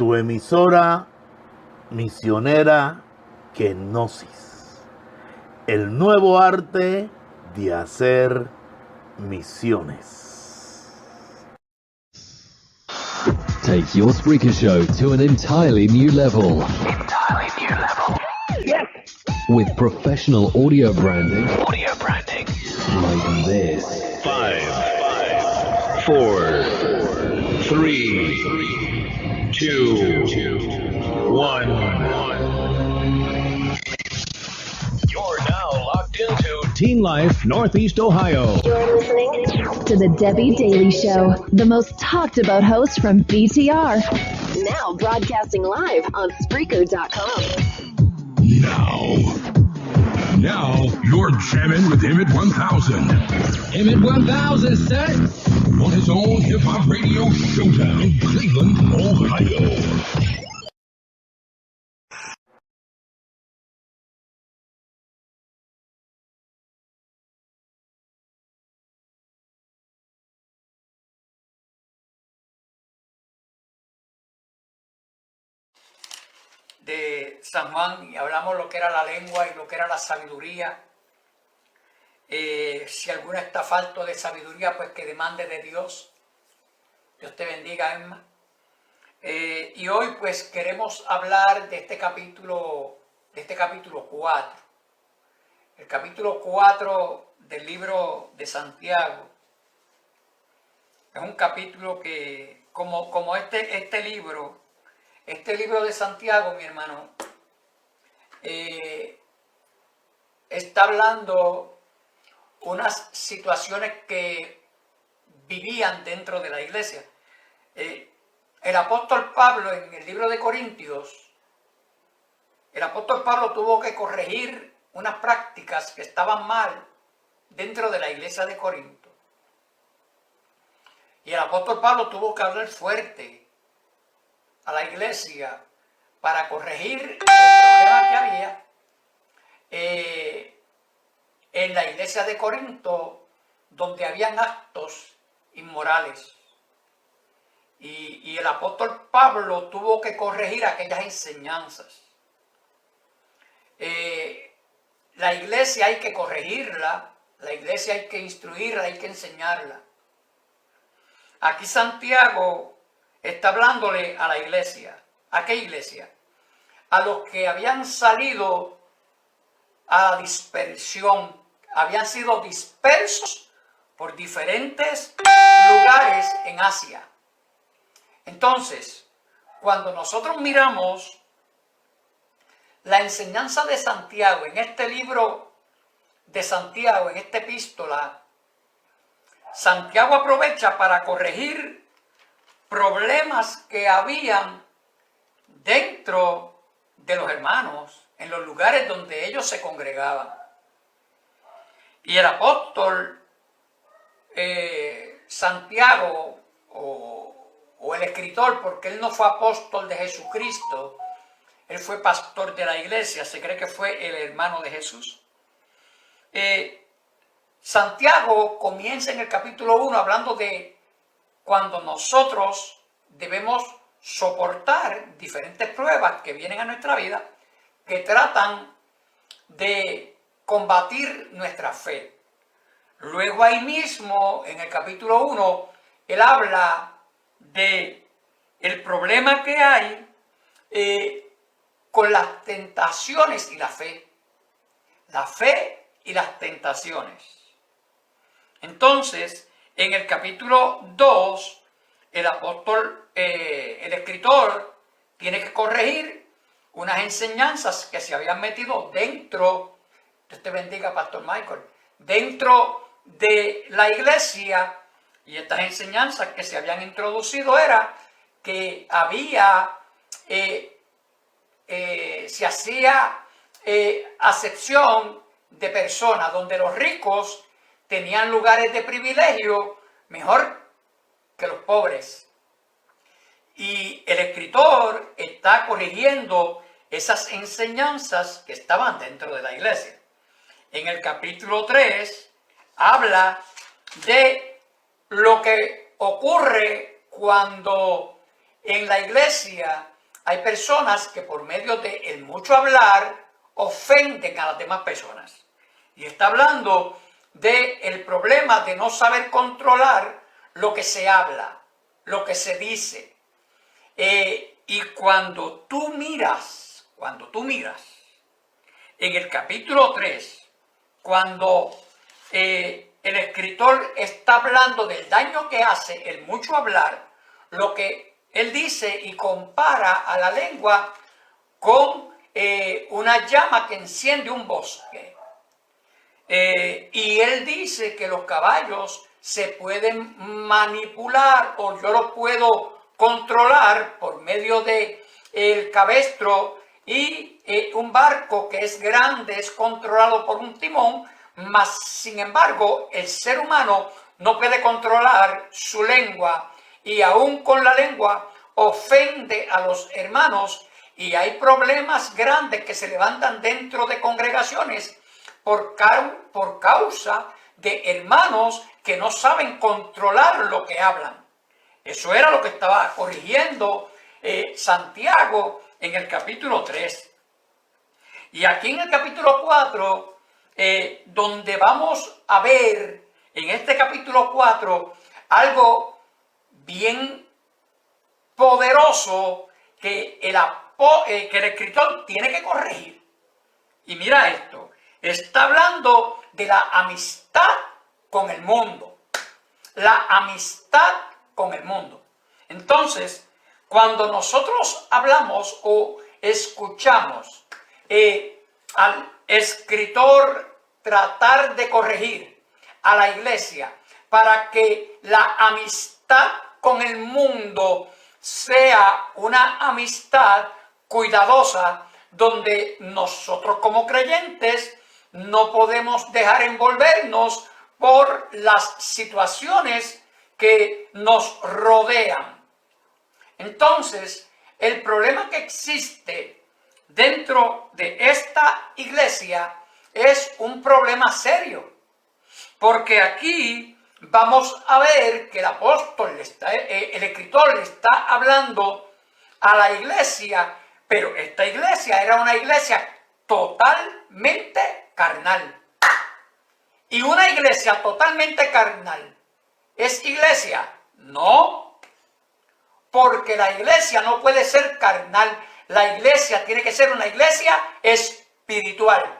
tu emisora misionera Kenosis, el nuevo arte de hacer misiones. Take your Spreaker show to an entirely new level. Yes. With professional audio branding. Like this. 5, 4, 3, 2, 1. You're now locked into Teen Life Northeast Ohio. You're listening to The Debbie Daily Show, the most talked about host from BTR. Now broadcasting live on Spreaker.com. Now, you're jamming with Emmett 1000. Emmett 1000, sir. On his own hip-hop radio showdown in Cleveland, Ohio. De San Juan y hablamos lo que era la lengua y lo que era la sabiduría. Si alguno está falto de sabiduría, pues que demande de Dios. Dios te bendiga, Emma. Y hoy pues queremos hablar de este capítulo 4. El capítulo 4 del libro de Santiago. Es un capítulo que, como este libro de Santiago, mi hermano, está hablando unas situaciones que vivían dentro de la iglesia. El apóstol Pablo, en el libro de Corintios, el apóstol Pablo tuvo que corregir unas prácticas que estaban mal dentro de la iglesia de Corinto. Y el apóstol Pablo tuvo que hablar fuerte a la iglesia para corregir el problema que había en la iglesia de Corinto, donde habían actos inmorales. Y el apóstol Pablo tuvo que corregir aquellas enseñanzas. La iglesia hay que corregirla, la iglesia hay que instruirla, hay que enseñarla. Aquí Santiago está hablándole a la iglesia. ¿A qué iglesia? A los que habían salido a la dispersión, habían sido dispersos por diferentes lugares en Asia. Entonces, cuando nosotros miramos la enseñanza de Santiago en este libro de Santiago, en esta epístola, Santiago aprovecha para corregir problemas que habían dentro de los hermanos, en los lugares donde ellos se congregaban. Y el apóstol Santiago, o el escritor, porque él no fue apóstol de Jesucristo, él fue pastor de la iglesia, se cree que fue el hermano de Jesús. Santiago comienza en el capítulo 1 hablando de cuando nosotros debemos soportar diferentes pruebas que vienen a nuestra vida, que tratan de combatir nuestra fe. Luego ahí mismo, en el capítulo 1, él habla de el problema que hay con las tentaciones y la fe. La fe y las tentaciones. Entonces, en el capítulo 2, el escritor tiene que corregir unas enseñanzas que se habían metido dentro, Dios te bendiga, Pastor Michael, dentro de la iglesia. Y estas enseñanzas que se habían introducido era que había, se hacía acepción de personas donde los ricos tenían lugares de privilegio mejor que los pobres. Y el escritor está corrigiendo esas enseñanzas que estaban dentro de la iglesia. En el capítulo 3 habla de lo que ocurre cuando en la iglesia hay personas que por medio del mucho hablar ofenden a las demás personas. Y está hablando del problema de no saber controlar lo que se habla, lo que se dice. Y cuando tú miras en el capítulo 3, cuando el escritor está hablando del daño que hace el mucho hablar, lo que él dice y compara a la lengua con una llama que enciende un bosque. Y él dice que los caballos se pueden manipular o yo los puedo controlar por medio de el cabestro y un barco que es grande es controlado por un timón, mas sin embargo el ser humano no puede controlar su lengua y aún con la lengua ofende a los hermanos y hay problemas grandes que se levantan dentro de congregaciones por causa de hermanos que no saben controlar lo que hablan. Eso era lo que estaba corrigiendo Santiago en el capítulo 3. Y aquí en el capítulo 4, donde vamos a ver en este capítulo 4 algo bien poderoso que el escritor tiene que corregir. Y mira esto, está hablando de la amistad con el mundo. La amistad con el mundo. Entonces, cuando nosotros hablamos o escuchamos al escritor tratar de corregir a la iglesia para que la amistad con el mundo sea una amistad cuidadosa, donde nosotros como creyentes no podemos dejar envolvernos por las situaciones que nos rodean. Entonces, el problema que existe dentro de esta iglesia es un problema serio, porque aquí vamos a ver que el escritor le está hablando a la iglesia, pero esta iglesia era una iglesia totalmente carnal. Y una iglesia totalmente carnal, ¿es iglesia? No, porque la iglesia no puede ser carnal. La iglesia tiene que ser una iglesia espiritual.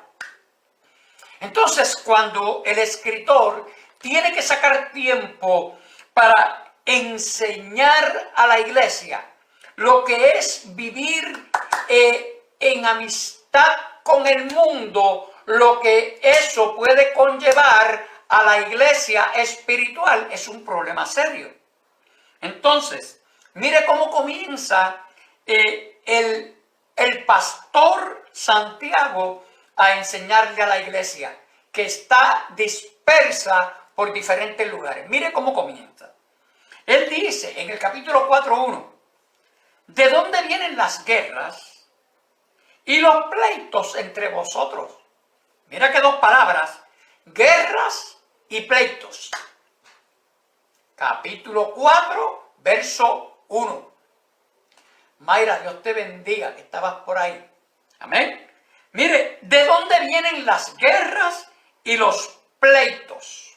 Entonces, cuando el escritor tiene que sacar tiempo para enseñar a la iglesia lo que es vivir en amistad con el mundo, lo que eso puede conllevar a la iglesia espiritual, es un problema serio. Entonces, mire cómo comienza el pastor Santiago a enseñarle a la iglesia, que está dispersa por diferentes lugares. Mire cómo comienza. Él dice en el capítulo 4:1, ¿de dónde vienen las guerras y los pleitos entre vosotros? Mira que dos palabras, guerras y pleitos. Capítulo 4, verso 1. Mayra, Dios te bendiga, que estabas por ahí. Amén. Mire, ¿de dónde vienen las guerras y los pleitos?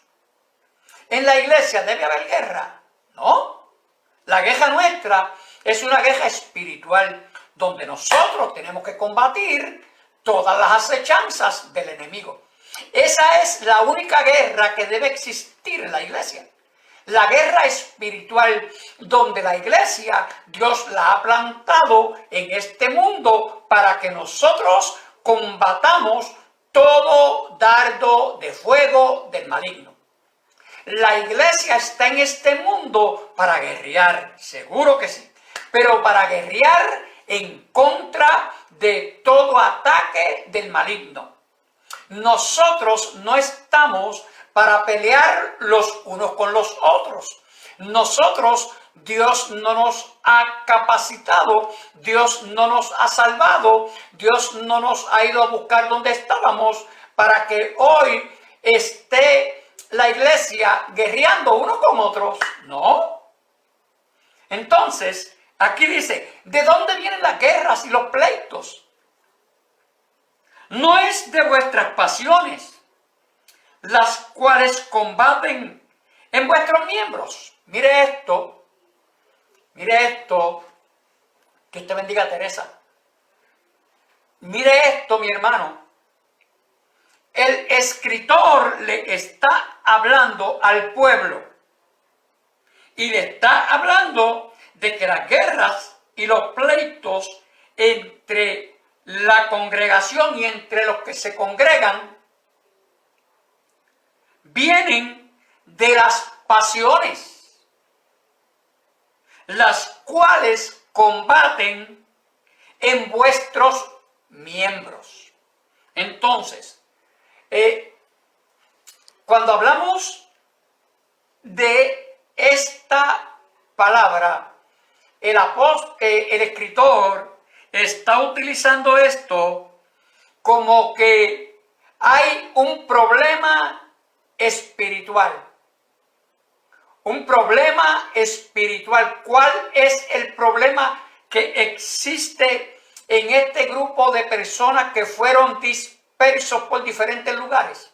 ¿En la iglesia debe haber guerra? No. La guerra nuestra es una guerra espiritual, donde nosotros tenemos que combatir todas las acechanzas del enemigo. Esa es la única guerra que debe existir en la iglesia. La guerra espiritual, donde la iglesia, Dios la ha plantado en este mundo para que nosotros combatamos todo dardo de fuego del maligno. La iglesia está en este mundo para guerrear, seguro que sí, pero para guerrear en contra de todo ataque del maligno. Nosotros no estamos para pelear los unos con los otros. Nosotros, Dios no nos ha capacitado, Dios no nos ha salvado, Dios no nos ha ido a buscar donde estábamos para que hoy esté la iglesia guerreando unos con otros. No. Entonces, Aquí dice, ¿de dónde vienen las guerras y los pleitos? No es de vuestras pasiones, las cuales combaten en vuestros miembros. Mire esto, que te bendiga, Teresa. Mire esto, mi hermano. El escritor le está hablando al pueblo y le está hablando de que las guerras y los pleitos entre la congregación y entre los que se congregan vienen de las pasiones, las cuales combaten en vuestros miembros. Entonces, cuando hablamos de esta palabra, el escritor está utilizando esto como que hay un problema espiritual. Un problema espiritual. ¿Cuál es el problema que existe en este grupo de personas que fueron dispersos por diferentes lugares?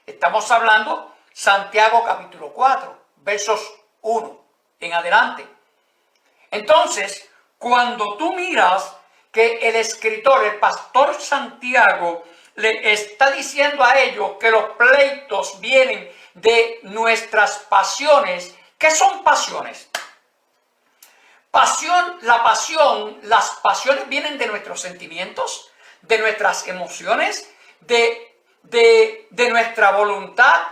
Estamos hablando Santiago capítulo 4, versos 1 en adelante. Entonces, cuando tú miras que el escritor, el pastor Santiago, le está diciendo a ellos que los pleitos vienen de nuestras pasiones. ¿Qué son pasiones? Las pasiones vienen de nuestros sentimientos, de nuestras emociones, de nuestra voluntad.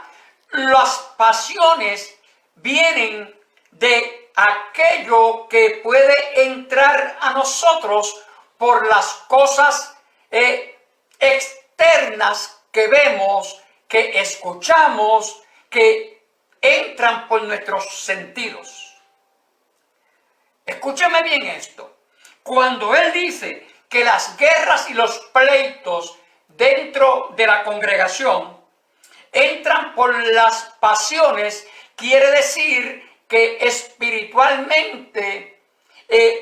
Las pasiones vienen de aquello que puede entrar a nosotros por las cosas externas que vemos, que escuchamos, que entran por nuestros sentidos. Escúchame bien esto. Cuando él dice que las guerras y los pleitos dentro de la congregación entran por las pasiones, quiere decir que espiritualmente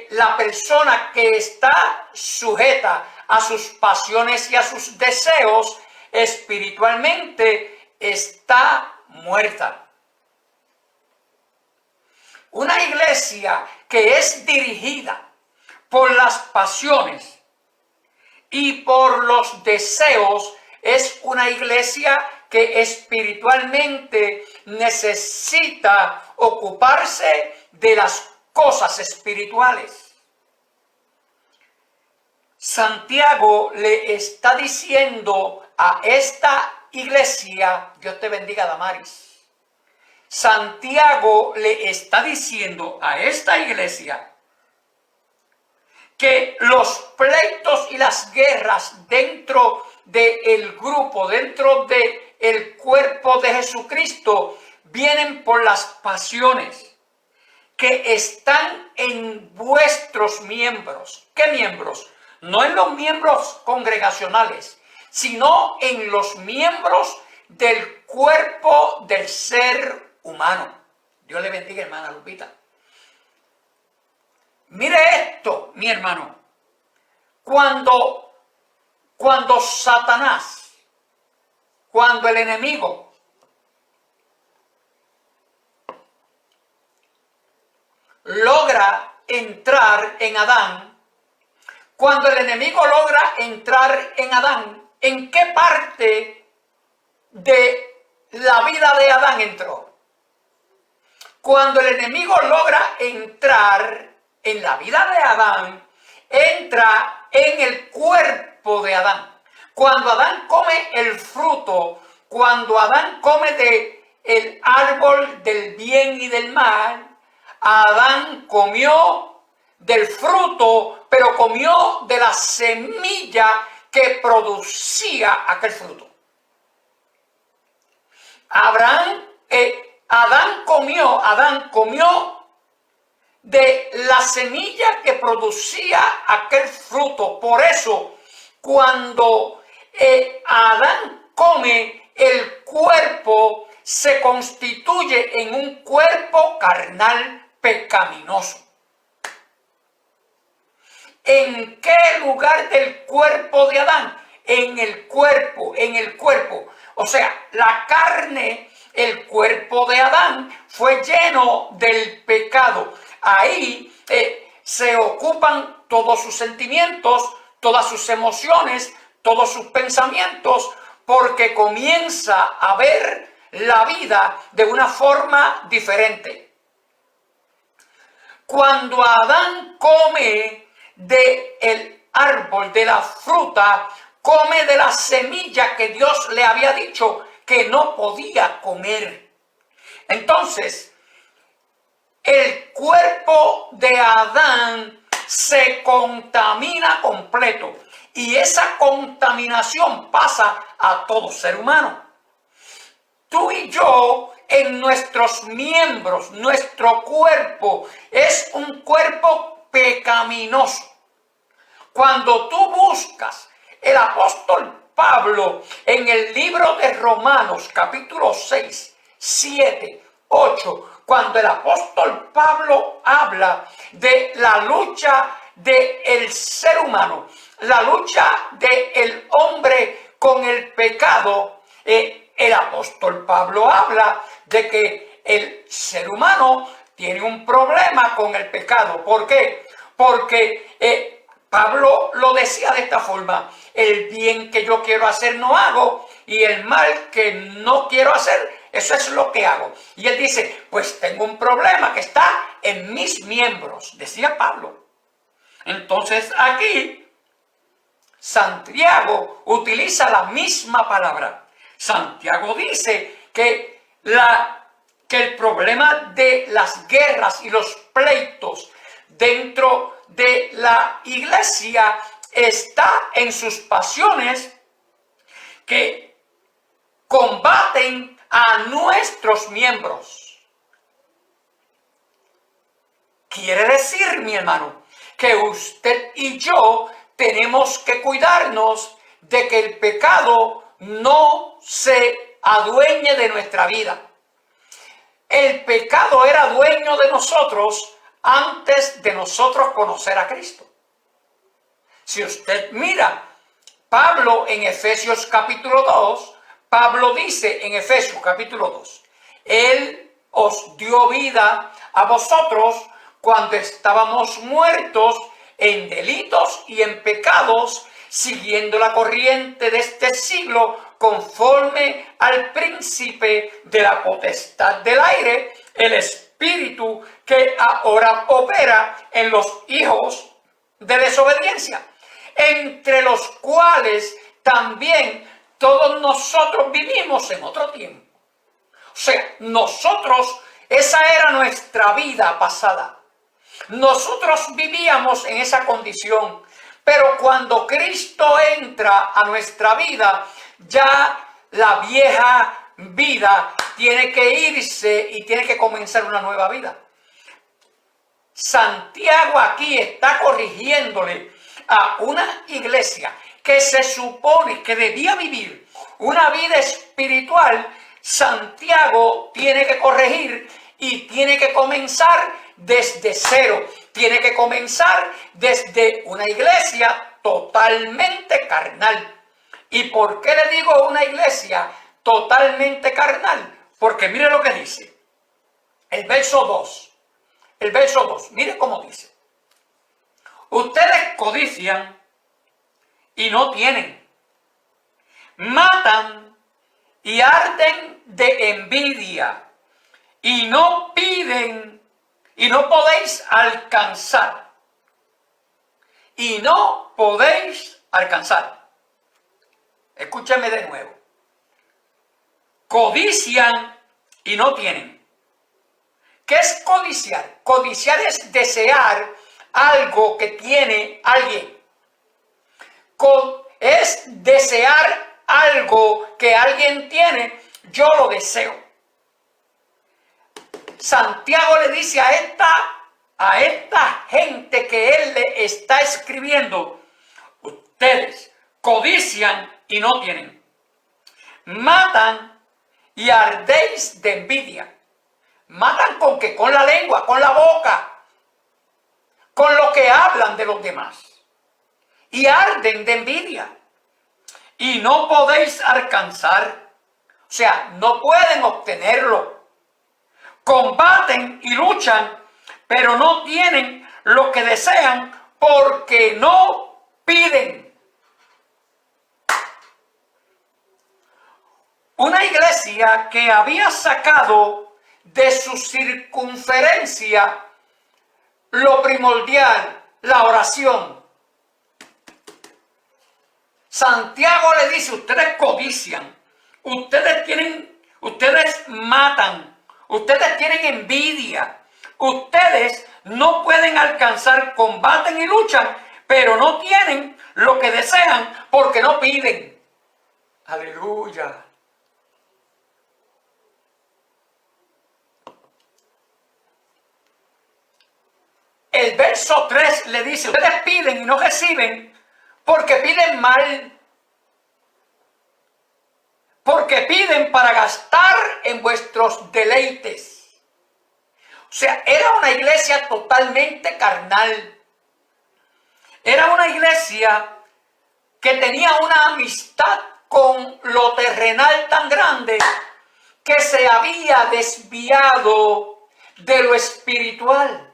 la persona que está sujeta a sus pasiones y a sus deseos, espiritualmente está muerta. Una iglesia que es dirigida por las pasiones y por los deseos es una iglesia que espiritualmente necesita ocuparse de las cosas espirituales. Santiago le está diciendo a esta iglesia, Dios te bendiga, Damaris. Santiago le está diciendo a esta iglesia que los pleitos y las guerras dentro del grupo, dentro del cuerpo de Jesucristo, vienen por las pasiones que están en vuestros miembros. ¿Qué miembros? No en los miembros congregacionales, sino en los miembros del cuerpo del ser humano. Dios le bendiga, hermana Lupita. Mire esto, mi hermano. Cuando Satanás, cuando el enemigo logra entrar en Adán, cuando el enemigo logra entrar en Adán, ¿en qué parte de la vida de Adán entró? Cuando el enemigo logra entrar en la vida de Adán, entra en el cuerpo de Adán. Cuando Adán come el fruto, cuando Adán come del árbol del bien y del mal, Adán comió del fruto, pero comió de la semilla que producía aquel fruto. Adán comió de la semilla que producía aquel fruto. Por eso, cuando Adán come, el cuerpo se constituye en un cuerpo carnal pecaminoso. ¿En qué lugar del cuerpo de Adán? En el cuerpo, en el cuerpo. O sea, la carne, el cuerpo de Adán fue lleno del pecado. Ahí se ocupan todos sus sentimientos, todas sus emociones, todos sus pensamientos, porque comienza a ver la vida de una forma diferente. Cuando Adán come del árbol, de la fruta, come de la semilla que Dios le había dicho que no podía comer. Entonces, el cuerpo de Adán se contamina completo y esa contaminación pasa a todo ser humano. Tú y yo, en nuestros miembros, nuestro cuerpo es un cuerpo pecaminoso. Cuando tú buscas el apóstol Pablo en el libro de Romanos, capítulo 6, 7, 8, cuando el apóstol Pablo habla de la lucha del ser humano, la lucha del hombre con el pecado, el apóstol Pablo habla de que el ser humano tiene un problema con el pecado. ¿Por qué? Porque Pablo lo decía de esta forma: el bien que yo quiero hacer no hago, y el mal que no quiero hacer, eso es lo que hago. Y él dice, pues tengo un problema que está en mis miembros, decía Pablo. Entonces aquí Santiago utiliza la misma palabra. Santiago dice que el problema de las guerras y los pleitos dentro de la iglesia está en sus pasiones que combaten a nuestros miembros. Quiere decir, mi hermano, que usted y yo tenemos que cuidarnos de que el pecado no se adueñe de nuestra vida. El pecado era dueño de nosotros antes de nosotros conocer a Cristo. Si usted mira, Pablo en Efesios capítulo 2, Pablo dice en Efesios capítulo 2, Él os dio vida a vosotros cuando estábamos muertos en delitos y en pecados, siguiendo la corriente de este siglo, conforme al príncipe de la potestad del aire, el espíritu que ahora opera en los hijos de desobediencia, entre los cuales también todos nosotros vivimos en otro tiempo. O sea, nosotros, esa era nuestra vida pasada. Nosotros vivíamos en esa condición, pero cuando Cristo entra a nuestra vida, ya la vieja vida tiene que irse y tiene que comenzar una nueva vida. Santiago aquí está corrigiéndole a una iglesia que se supone que debía vivir una vida espiritual. Santiago tiene que corregir y tiene que comenzar desde cero. Tiene que comenzar desde una iglesia totalmente carnal. ¿Y por qué le digo una iglesia totalmente carnal? Porque mire lo que dice. El verso 2. El verso 2. Mire cómo dice. Ustedes codician y no tienen. Matan y arden de envidia. Y no piden y no podéis alcanzar. Y no podéis alcanzar. Escúchame de nuevo. Codician y no tienen. ¿Qué es codiciar? Codiciar es desear algo que tiene alguien. Es desear algo que alguien tiene. Yo lo deseo. Santiago le dice a esta gente que él le está escribiendo: ustedes codician y no tienen. Matan y ardéis de envidia. ¿Matan con qué? Con la lengua, con la boca, con lo que hablan de los demás. y arden de envidia y no podéis alcanzar. O sea, no pueden obtenerlo. Combaten y luchan, pero no tienen lo que desean porque no piden. Una iglesia que había sacado de su circunferencia lo primordial, la oración. Santiago le dice, ustedes codician, ustedes matan, ustedes tienen envidia, ustedes no pueden alcanzar, combaten y luchan, pero no tienen lo que desean porque no piden. Aleluya. El verso 3 le dice, ustedes piden y no reciben porque piden mal. Porque piden para gastar en vuestros deleites. O sea, era una iglesia totalmente carnal. Era una iglesia que tenía una amistad con lo terrenal tan grande que se había desviado de lo espiritual.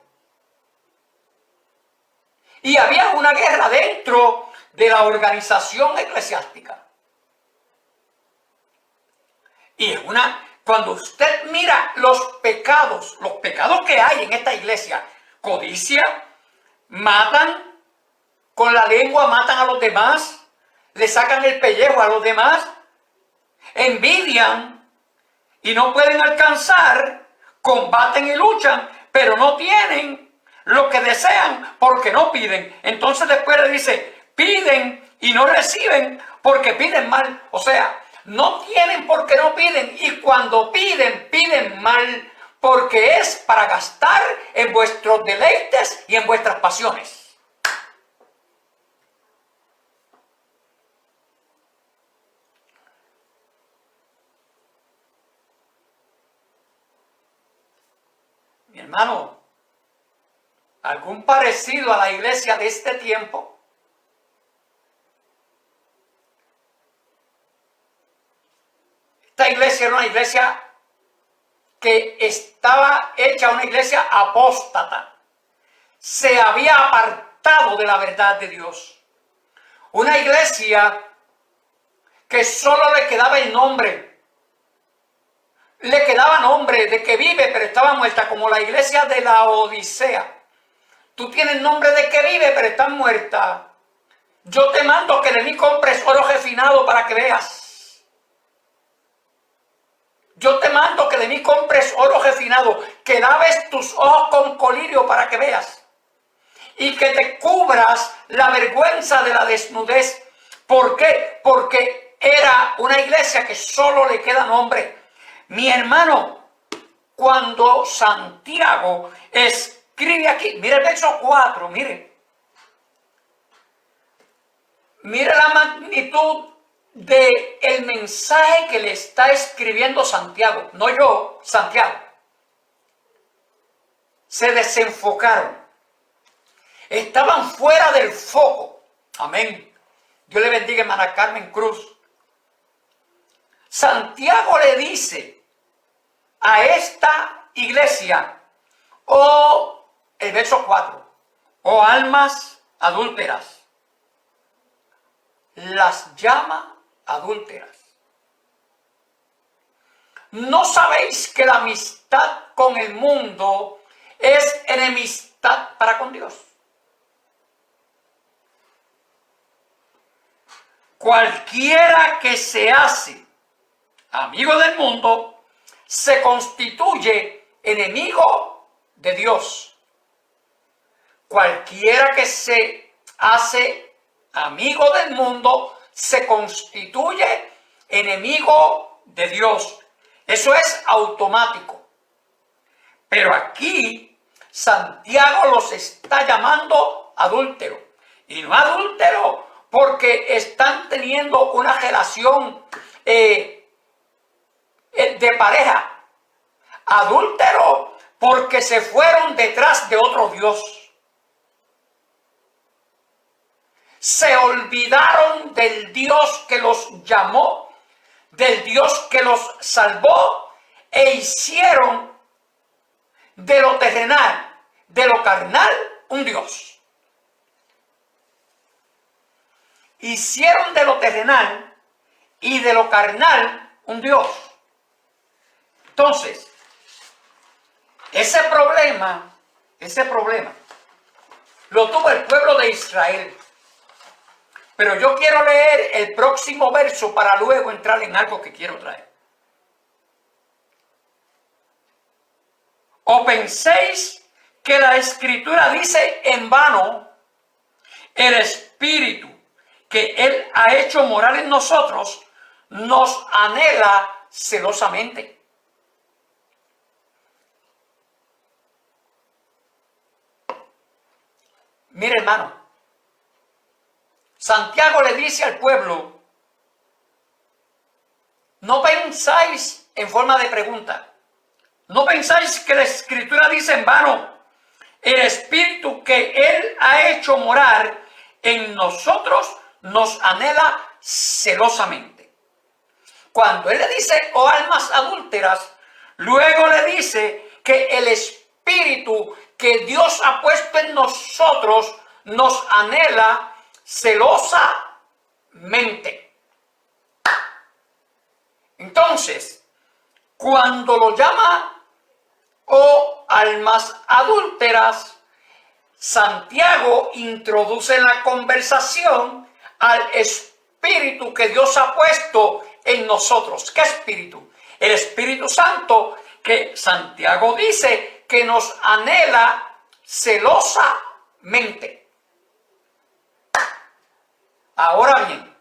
Y había una guerra dentro de la organización eclesiástica. Y cuando usted mira los pecados que hay en esta iglesia, codicia, matan, con la lengua matan a los demás, le sacan el pellejo a los demás, envidian y no pueden alcanzar, combaten y luchan, pero no tienen lo que desean porque no piden. Entonces después le dice, piden y no reciben porque piden mal. O sea, no tienen porque no piden, y cuando piden, piden mal porque es para gastar en vuestros deleites y en vuestras pasiones. Mi hermano, ¿algún parecido a la iglesia de este tiempo? Esta iglesia era una iglesia que estaba hecha una iglesia apóstata. Se había apartado de la verdad de Dios. Una iglesia que solo le quedaba el nombre. Le quedaba nombre de que vive, pero estaba muerta, como la iglesia de la Odisea. Tú tienes nombre de que vive, pero estás muerta. Yo te mando que de mí compres oro refinado para que veas. Yo te mando que de mí compres oro refinado, que laves tus ojos con colirio para que veas. Y que te cubras la vergüenza de la desnudez. ¿Por qué? Porque era una iglesia que solo le queda nombre. Mi hermano, cuando Santiago escribe aquí, mire el verso 4, mire la magnitud del mensaje que le está escribiendo Santiago, no yo, Santiago. Se desenfocaron, estaban fuera del foco. Amén. Dios le bendiga, hermana Carmen Cruz. Santiago le dice a esta iglesia, el verso 4, oh almas adúlteras, las llama adúlteras. ¿No sabéis que la amistad con el mundo es enemistad para con Dios? Cualquiera que se hace amigo del mundo se constituye enemigo de Dios. Cualquiera que se hace amigo del mundo se constituye enemigo de Dios. Eso es automático. Pero aquí Santiago los está llamando adúlteros. Y no adúlteros porque están teniendo una relación de pareja. Adúlteros porque se fueron detrás de otro Dios. se olvidaron del Dios que los llamó, del Dios que los salvó, e hicieron de lo terrenal, de lo carnal, un Dios. Hicieron de lo terrenal y de lo carnal un Dios. Entonces, ese problema lo tuvo el pueblo de Israel. Pero yo quiero leer el próximo verso para luego entrar en algo que quiero traer. ¿O penséis que la Escritura dice en vano, el Espíritu que Él ha hecho morar en nosotros nos anhela celosamente? Mire, hermano, Santiago le dice al pueblo, no pensáis en forma de pregunta, no pensáis que la Escritura dice en vano, el Espíritu que Él ha hecho morar en nosotros nos anhela celosamente. Cuando Él le dice, oh almas adúlteras, luego le dice que el Espíritu que Dios ha puesto en nosotros nos anhela celosamente. Entonces, cuando lo llama oh almas adúlteras, Santiago introduce en la conversación al Espíritu que Dios ha puesto en nosotros. ¿Qué Espíritu? El Espíritu Santo, que Santiago dice que nos anhela celosamente. Ahora bien,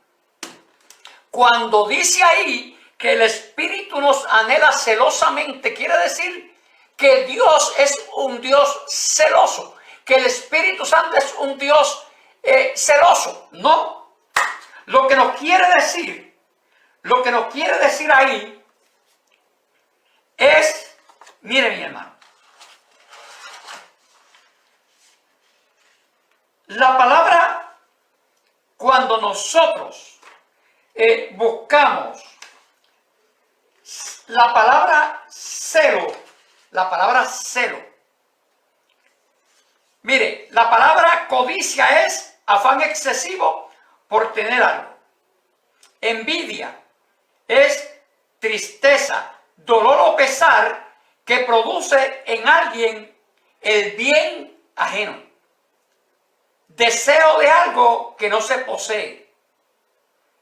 cuando dice ahí que el Espíritu nos anhela celosamente, quiere decir que Dios es un Dios celoso, que el Espíritu Santo es un Dios celoso. No. Lo que nos quiere decir ahí es, mire mi hermano, la palabra, cuando nosotros buscamos la palabra celo, mire, la palabra codicia es afán excesivo por tener algo. Envidia es tristeza, dolor o pesar que produce en alguien el bien ajeno. Deseo de algo que no se posee.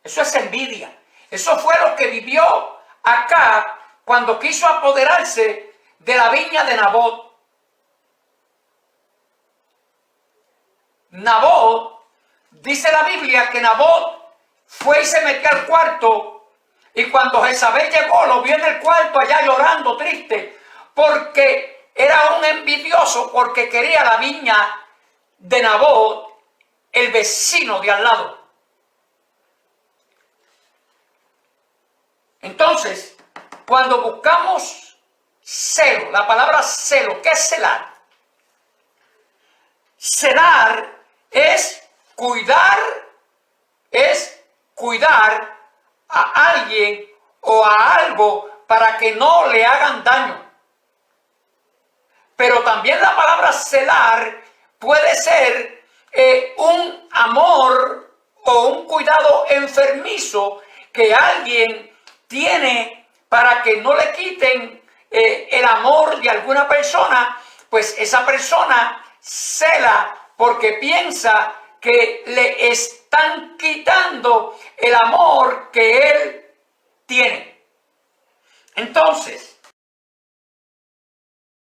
Eso es envidia. Eso fue lo que vivió Acab cuando quiso apoderarse de la viña de Nabot. Nabot, dice la Biblia que Nabot fue y se metió al cuarto, y cuando Jezabel llegó lo vio en el cuarto allá llorando triste porque era un envidioso, porque quería la viña de Nabot, el vecino de al lado. Entonces, cuando buscamos celo, la palabra celo, ¿qué es celar? Celar es cuidar a alguien o a algo para que no le hagan daño. Pero también la palabra celar puede ser un amor o un cuidado enfermizo que alguien tiene para que no le quiten el amor de alguna persona, pues esa persona cela porque piensa que le están quitando el amor que él tiene. Entonces,